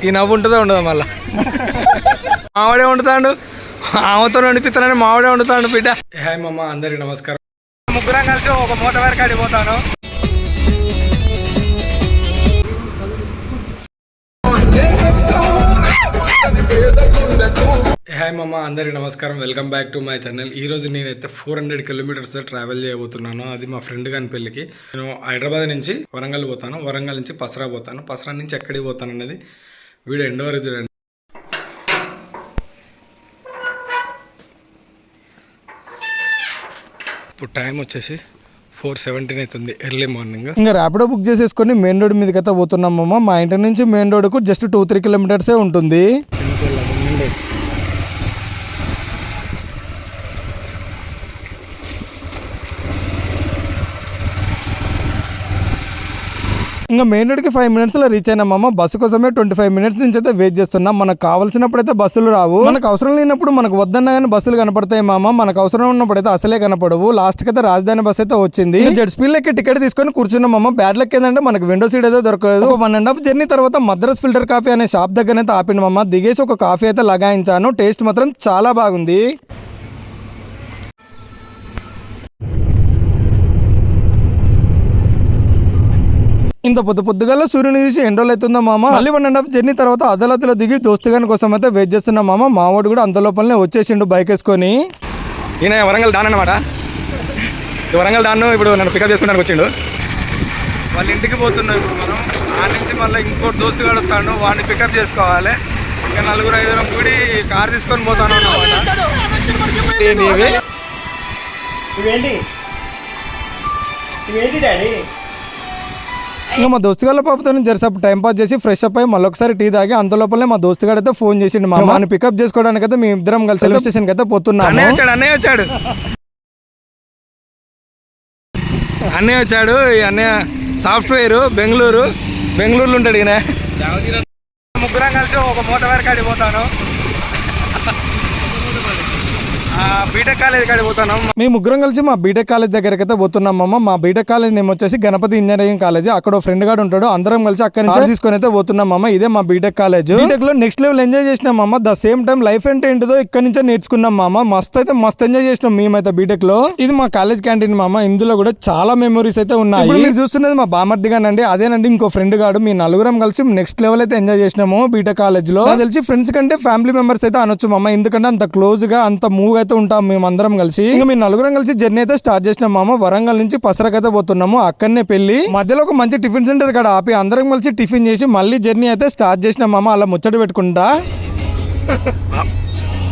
ఈ నవ్వు ఉంటుందో ఉండదు మళ్ళా. మావాడే వండుతాడు, ఆమెతో వండిపిస్తానని మావాడే వండుతాడు బిడ్డ. హాయ్ మమ్మ, అందరికి నమస్కారం. ముగ్గురం కలిసి ఒక మూట వరకు అడిగిపోతాను. హాయ్ మమ్మ, అందరికి నమస్కారం. Welcome back to my channel. ఈరోజు నేనైతే 400 కిలోమీటర్స్ ట్రావెల్ చేయబోతున్నాను. అది మా ఫ్రెండ్ గాని పెళ్ళికి. నేను హైదరాబాద్ నుంచి వరంగల్ పోతాను, వరంగల్ నుంచి పసరా పోతాను, పసరా నుంచి ఎక్కడికి పోతాను అనేది వీడియో ఎండ్ వరకు చూడండి. ఇప్పుడు టైం వచ్చేసి 4:17 అవుతుంది, ఎర్లీ మార్నింగ్. ఇంకా ర్యాపిడో బుక్ చేసేసుకొని మెయిన్ రోడ్ మీదకి అయితే పోతున్నామమ్మ. మా ఇంటి నుంచి మెయిన్ రోడ్కు జస్ట్ 2-3 కిలోమీటర్సే ఉంటుంది. ఇంకా మెయిన్ రోడ్కి 5 మినిట్స్లో రీచ్ అయినామమ్మ. బస్సు కోసమే 25 మినిట్స్ నుంచి అయితే వెయిట్ చేస్తున్నాం. మనకు కావాల్సినప్పుడు అయితే బస్సులు రావు, మనకు అవసరం లేనప్పుడు మనకు వద్దన్నా కానీ బస్సులు కనపడతాయి మామ. మనకు అవసరం ఉన్నప్పుడు అయితే అసలే కనపడవు. లాస్ట్కి అయితే రాజధాని బస్ అయితే వచ్చింది. జెడ్ స్పీడ్ లెక్కి టికెట్ తీసుకొని కూర్చున్నామమ్మ. బ్యాడ్ లెక్ ఏంటంటే మనకు విండో సీట్ అయితే దొరకలేదు. 1.5 జర్నీ తర్వాత మద్రాస్ ఫిల్టర్ కాఫీ అనే షాప్ దగ్గర అయితే ఆపినమమ్మ. దిగేసి ఒక కాఫీ అయితే లగాయించాను. టేస్ట్ మాత్రం చాలా బాగుంది. ఇంత పొద్దుగల సూర్యుని చూసి ఎన్ని రోజులు అవుతుందా మామ. మళ్ళీ 1.5 జర్నీ తర్వాత అదాలత్లో దిగి దోస్తుగాని కోసం అయితే వెయిట్ చేస్తున్నాం మామ. మావాడు కూడా అంత లోపలనే వచ్చేసిండు బైక్ వేసుకొని. ఈయన వరంగల్ దాన్ అనమాట. వరంగల్ దాన్ని ఇప్పుడు నన్ను పికప్ చేసుకోవడానికి వచ్చిండు. వాళ్ళ ఇంటికి పోతున్నాం ఇప్పుడు మనం. ఆ నుంచి మళ్ళీ ఇంకోటి దోస్తుగాడు వస్తాడు, వాడిని పికప్ చేసుకోవాలి. ఇంకా 4-5 కూడి కార్ తీసుకొని పోతాను అన్నమాట. ఇంకా మా దోస్తుగాళ్ళ పాపతో జరసేపు టైం పాస్ చేసి ఫ్రెష్ అప్ అయ్యి మళ్ళీ ఒకసారి టీ తాగి అంత లోపలనే మా దోస్తుగాడు అయితే ఫోన్ చేసిండు. మా వాడిని పికప్ చేసుకోవడానికి అయితే మేము ఇద్దరం కలిసి రైల్వే స్టేషన్ కి అయితే పోతున్నాం. అన్నయ్య వచ్చాడు. అన్నయ్య సాఫ్ట్వేర్ బెంగళూరులో ఉంటాడు. ఈయన ముగ్గురం కలిసి ఒక మూట వరకు అడిగిపోతాను. బీటెక్ కాలేజ్ కాడికి పోతున్నాం. మేము ముగ్గురం కలిసి మా బీటెక్ కాలేజ్ దగ్గరికి అయితే పోతున్నాం అమ్మ. మా బీటెక్ కాలేజ్ నేమ్ వచ్చేసి గణపతి ఇంజనీరింగ్ కాలేజ్. అక్కడ ఫ్రెండ్ గాడు ఉంటాడు. అందరం కలిసి అక్కడి నుంచి తీసుకొని అయితే పోతున్నాం అమ్మ. ఇదే మా బీటెక్ కాలేజ్. బీటెక్ లో నెక్స్ట్ లెవెల్ ఎంజాయ్ చేసినాం అమ్మ. ద సేమ్ టైం లైఫ్ అంటే ఏంటిదో ఇక్కడ నుంచే నేర్చుకున్నాం మామ. మస్తు ఎంజాయ్ చేసినాం మేమైతే బీటెక్ లో. ఇది మా కాలేజ్ క్యాంటీన్ మామ. ఇందులో కూడా చాలా మెమరీస్ అయితే ఉన్నాయి. మీరు చూస్తున్నది మా బామర్ది గానండి. అదేనండి ఇంకో ఫ్రెండ్ గాడు. మీ నలుగురం కలిసి నెక్స్ట్ లెవెల్ అయితే ఎంజాయ్ చేసినాము బీటెక్ కాలేజ్ లో. తెలిసి ఫ్రెండ్స్ కంటే ఫ్యామిలీ మెంబర్స్ అయితే అనొచ్చు మామ. ఎందుకంటే అంత క్లోజ్ గా అంత మూవ్ అయితే ఉంటాం మేము అందరం కలిసి. ఇంకా మీ నలుగురం కలిసి జర్నీ అయితే స్టార్ట్ చేసినాం మామ. వరంగల్ నుంచి పసరకి అయితే పోతున్నాము. అక్కడనే పెళ్లి. మధ్యలో ఒక మంచి టిఫిన్ సెంటర్ కాడ ఆపి అందరం కలిసి టిఫిన్ చేసి మళ్ళీ జర్నీ అయితే స్టార్ట్ చేసినాం మామ. అలా ముచ్చట పెట్టుకుంటా.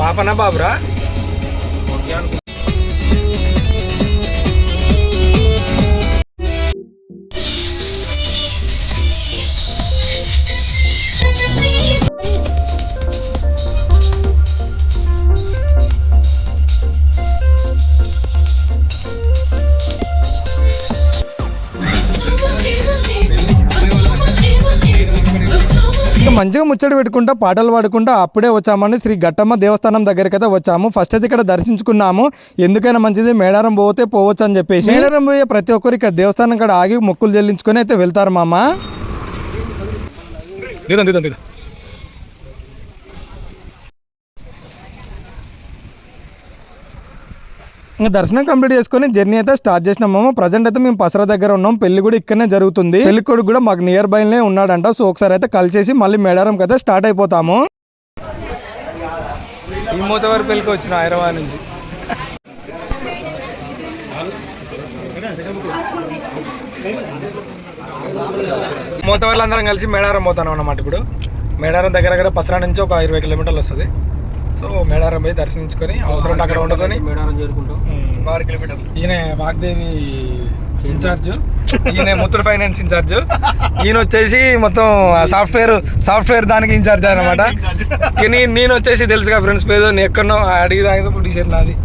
పాపనా బాబురా? మంచిగా ముచ్చట పెట్టుకుంటా పాటలు పాడుకుంటా అప్పుడే వచ్చామని శ్రీ ఘట్టమ్మ దేవస్థానం దగ్గరికి అయితే వచ్చాము. ఫస్ట్ అయితే ఇక్కడ దర్శించుకున్నాము. ఎందుకైనా మంచిది మేడారం పోతే పోవచ్చు అని చెప్పేసి. మేడారం పోయే ప్రతి ఒక్కరు ఇక్కడ దేవస్థానం కాడ ఆగి మొక్కులు చెల్లించుకొని అయితే వెళ్తారు మామ. ఇంకా దర్శనం కంప్లీట్ చేసుకుని జర్నీ అయితే స్టార్ట్ చేసినాము. ప్రజెంట్ అయితే మేము పసరా దగ్గర ఉన్నాం. పెళ్లి కూడా ఇక్కడనే జరుగుతుంది. పెళ్లి కొడుకు కూడా మాకు నియర్ బైనే ఉన్నాడంట. సో ఒకసారి అయితే కలిసేసి మళ్ళీ మేడారంకి అయితే స్టార్ట్ అయిపోతాము. ఈ మూతవారి పెళ్లికి వచ్చిన హైదరాబాద్ నుంచి. మూతవారిలో అందరం కలిసి మేడారం పోతాను అన్నమాట. ఇప్పుడు మేడారం దగ్గర పసరా నుంచి ఒక 20 కిలోమీటర్లు వస్తుంది. సో మేడారం పోయి దర్శించుకొని అవసరం అక్కడ వండుకొని మేడారం చేరుకుంటాం. 6 కిలోమీటర్లు. ఈయన వాగ్దేవి ఇన్ఛార్జ్, ఈయన ముత్తూట్ ఫైనాన్స్ ఇన్ఛార్జ్, ఈయన వచ్చేసి మొత్తం సాఫ్ట్వేర్ దానికి ఇన్ఛార్జ్ అనమాట. నేను వచ్చేసి తెలుసుగా ఫ్రెండ్స్ పేరు ఎక్కడో అడిగి తాగితే ఇప్పుడు టీషర్ట్ నాది.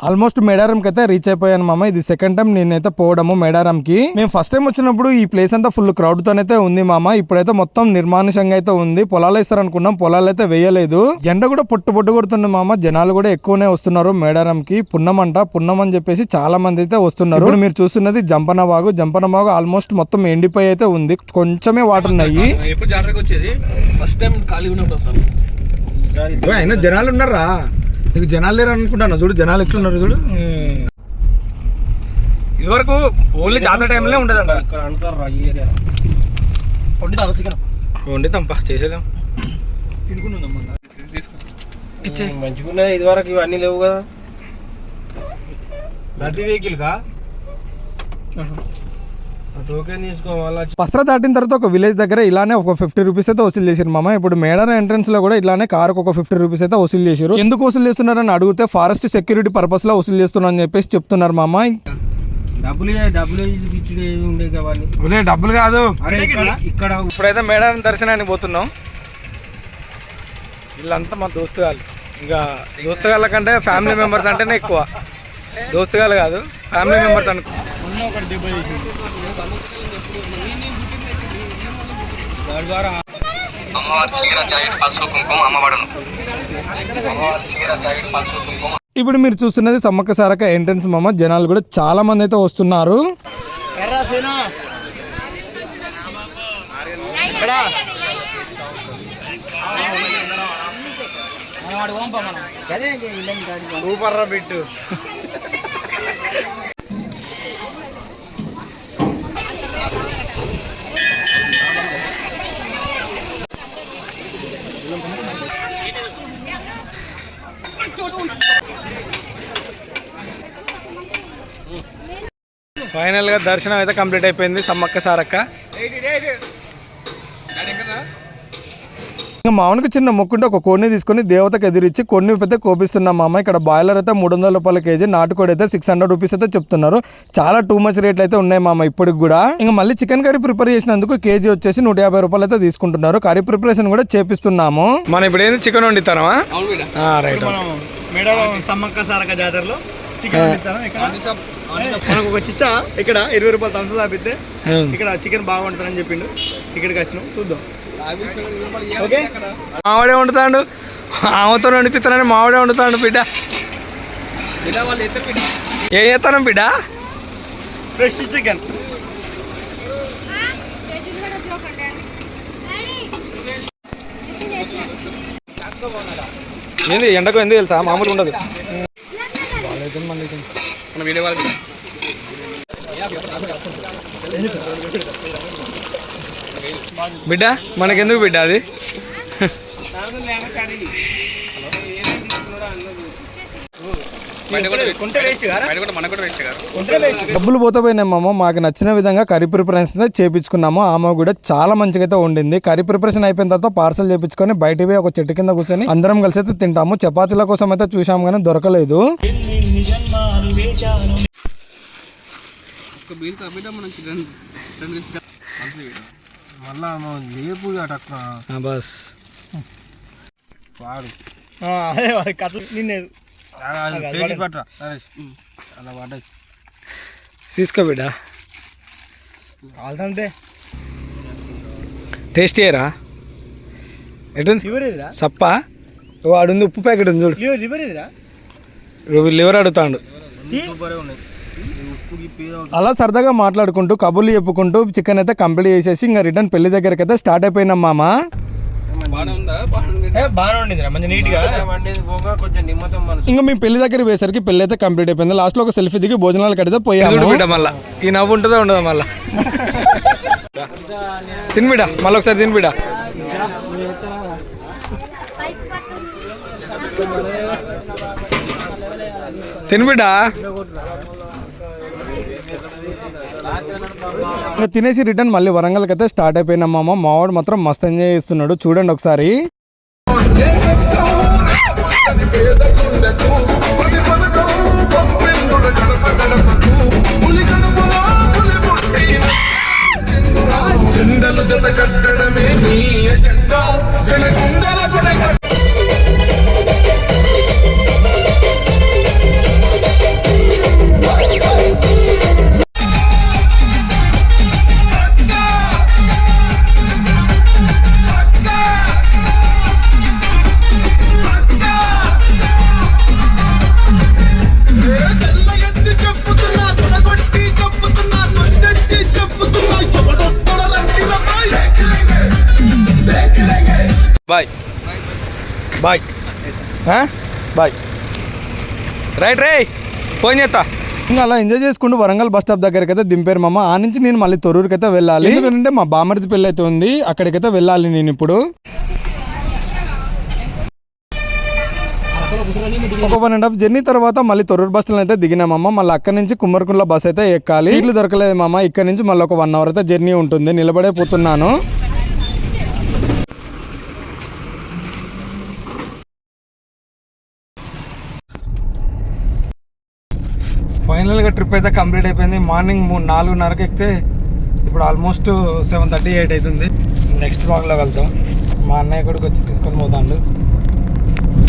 ఆల్మోస్ట్ మేడారంకి అయితే రీచ్ అయిపోయాను మామ. ఇది సెకండ్ టైం నేనైతే పోవడము మేడారంకి. మేము ఫస్ట్ టైం వచ్చినప్పుడు ఈ ప్లేస్ అంతా ఫుల్ క్రౌడ్ తోనైతే ఉంది మామ. ఇప్పుడైతే మొత్తం నిర్మానుషంగా అయితే ఉంది. పొలాలు వేస్తారు అనుకున్నాం, పొలాలు అయితే వేయలేదు. ఎండ కూడా పొట్టు కొడుతుంది మామ. జనాలు కూడా ఎక్కువనే వస్తున్నారు మేడారంకి. పున్నం అని చెప్పేసి చాలా మంది అయితే వస్తున్నారు. ఇప్పుడు మీరు చూస్తున్నది జంపన వాగు ఆల్మోస్ట్ మొత్తం ఎండిపోయి అయితే ఉంది. కొంచెమే వాటర్ ఉన్నాయి. అయినా జనాలు ఉన్నారా? నీకు జనాలు లేరు అనుకుంటాను. చూడు జనాలు ఎట్లున్నారు చూడు. ఇదివరకు ఓన్లీ జాతర టైంలో ఉండదంట. వండితాంపా చేసేదాం. మంచిగా ఇదివరకు ఇవన్నీ లేవు కదా. ప్రతి వెహికల్ కా టోకెన్ తీసుకోవాలా. పస్రా దాటిన తర్వాత ఒక విలేజ్ దగ్గర ఇలానే ఒక 50 రూపీస్ అయితే వసూలు చేశారు మామ. ఇప్పుడు మేడారం ఎంట్రన్స్ లో కూడా ఇలానే కారుకు ఒక 50 రూపీస్ అయితే వసూలు చేశారు. ఎందుకు వసూలు చేస్తున్నారని అడిగితే ఫారెస్ట్ సెక్యూరిటీ పర్పస్ లో వసూలు చేస్తున్నారు అని చెప్పేసి చెప్తున్నారు మామ. డబ్బులు కాదు ఇక్కడ. ఇప్పుడైతే మేడారం దర్శనానికి పోతున్నాం. వీళ్ళంతా మా దోస్తుగాళ్ళు. ఇంకా దోస్తుగాళ్ళ కంటే ఫ్యామిలీ మెంబర్స్ అంటేనే ఎక్కువ. దోస్తుగాళ్ళు కాదు, ఫ్యామిలీ మెంబర్స్ అనుకో. ఇప్పుడు మీరు చూస్తున్నది సమ్మక్క సారక్క ఎంట్రన్స్ మామ. జనాలు కూడా చాలా మంది అయితే వస్తున్నారు. ఫైనల్ గా దర్శనం అయితే కంప్లీట్ అయిపోయింది సమ్మక్క సారక్క. ఇంకా మామూలుగా చిన్న మొక్కుంటే ఒక కోడిని తీసుకొని దేవతకు ఎదిరించి కొన్ని అయితే కోపిస్తున్నాం మామ. ఇక్కడ బాయిలర్ అయితే 300 రూపాయల కేజీ, నాటుకోడి అయితే 600 రూపీస్ అయితే చెప్తున్నారు. చాలా టూ మచ్ రేట్లు అయితే ఉన్నాయి మామ ఇప్పటికి కూడా. ఇంకా మళ్ళీ చికెన్ కర్రీ ప్రిపేర్ చేసినందుకు కేజీ వచ్చేసి 150 రూపాయలు అయితే తీసుకుంటున్నారు. కర్రీ ప్రిపరేషన్ కూడా చేపిస్తున్నాము. మనం ఇప్పుడు ఏంది చికెన్ వండితామా? రైట్. సమ్మక్క సారక్క జాతరలో చికెన్ మనకు ఒక చిచ్చా ఇక్కడ 20 రూపాయలు తంస తాపితే ఇక్కడ చికెన్ బాగా వండుతానని చెప్పిండు. ఇక్కడికి వచ్చినాం, చూద్దాం. మావాడే వండుతాడు, ఆమెతో వండిపిస్తానని మావాడే వండుతాడు బిడ్డ. ఏం చేస్తాను బిడ్డ? Fresh chicken. ఏంది ఎండకు ఎందుకు తెలుసా? మామూలుగా ఉండదు. బిడ్డ మనకెందుకు బిడ్డ అది? డబ్బులు పోతే పోయినామో. మాకు నచ్చిన విధంగా కర్రీ ప్రిపరేషన్ చేపించుకున్నాము. ఆమె కూడా చాలా మంచిగా అయితే వండింది. కర్రీ ప్రిపరేషన్ అయిపోయిన తర్వాత పార్సల్ చేపించుకొని బయట పోయి ఒక చెట్టు కింద కూర్చొని అందరం కలిసి అయితే తింటాము. చపాతీల కోసం అయితే చూసాము కానీ దొరకలేదు. తీసుకో బిడ్డ, టేస్ట్ చేయరా? ఎటు సప్ప వాడు ఉప్పు ప్యాకెట్ ఉంది చూడు. లివర్ అడుగుతాడు. అలా సరదాగా మాట్లాడుకుంటూ కబుర్లు చెప్పుకుంటూ చికెన్ అయితే కంప్లీట్ చేసేసి ఇంకా రిటర్న్ పెళ్లి దగ్గరికి అయితే స్టార్ట్ అయిపోయినాం మామ. ఇంకా మేము పెళ్లి దగ్గర వేసరికి పెళ్లి అయితే కంప్లీట్ అయిపోయింది. లాస్ట్ లో ఒక సెల్ఫీ దిగి భోజనాలు కడితే పోయాము. మళ్ళా ఈ నవ్వు ఉంటుందా ఉండదా? మళ్ళా తినిబిడా, మళ్ళీ ఒకసారి తినిబిడా. తినిబిడా తినేసి రిటర్న్ మళ్ళీ వరంగల్కి అయితే స్టార్ట్ అయిపోయినాం మామ. మావాడు మాత్రం మస్తు ఎంజాయ్ చేస్తున్నాడు, చూడండి ఒకసారి. బాయ్ బాయ్ బాయ్ రైట్ రే ఫోన్ చేస్తా. ఇంకా అలా ఎంజాయ్ చేసుకుంటూ వరంగల్ బస్ స్టాప్ దగ్గరికి అయితే దింపారు మామ. ఆ నుంచి నేను మళ్ళీ తొర్రూరుకి అయితే వెళ్ళాలి, ఎందుకంటే మా బామర్ది పెళ్ళి అయితే ఉంది, అక్కడికైతే వెళ్ళాలి నేను ఇప్పుడు. ఒక 1.5 జర్నీ తర్వాత మళ్ళీ తొర్రూరు బస్సులో అయితే దిగినామమ్మ. మళ్ళీ అక్కడ నుంచి కుమ్మరికుంట్ల బస్ అయితే ఎక్కాలి. సీట్లు దొరకలేదు మామ. ఇక్కడ నుంచి మళ్ళీ ఒక 1 అవర్ అయితే జర్నీ ఉంటుంది. నిలబడే పోతున్నాను. ఫైనల్గా ట్రిప్ అయితే కంప్లీట్ అయిపోయింది. మార్నింగ్ 4:30కి ఎక్కితే ఇప్పుడు ఆల్మోస్ట్ 7:38 అవుతుంది. నెక్స్ట్ బ్లాగ్లో వెళ్తాం. మా అన్నయ్య కొడుకు వచ్చి తీసుకొని పోతాడు.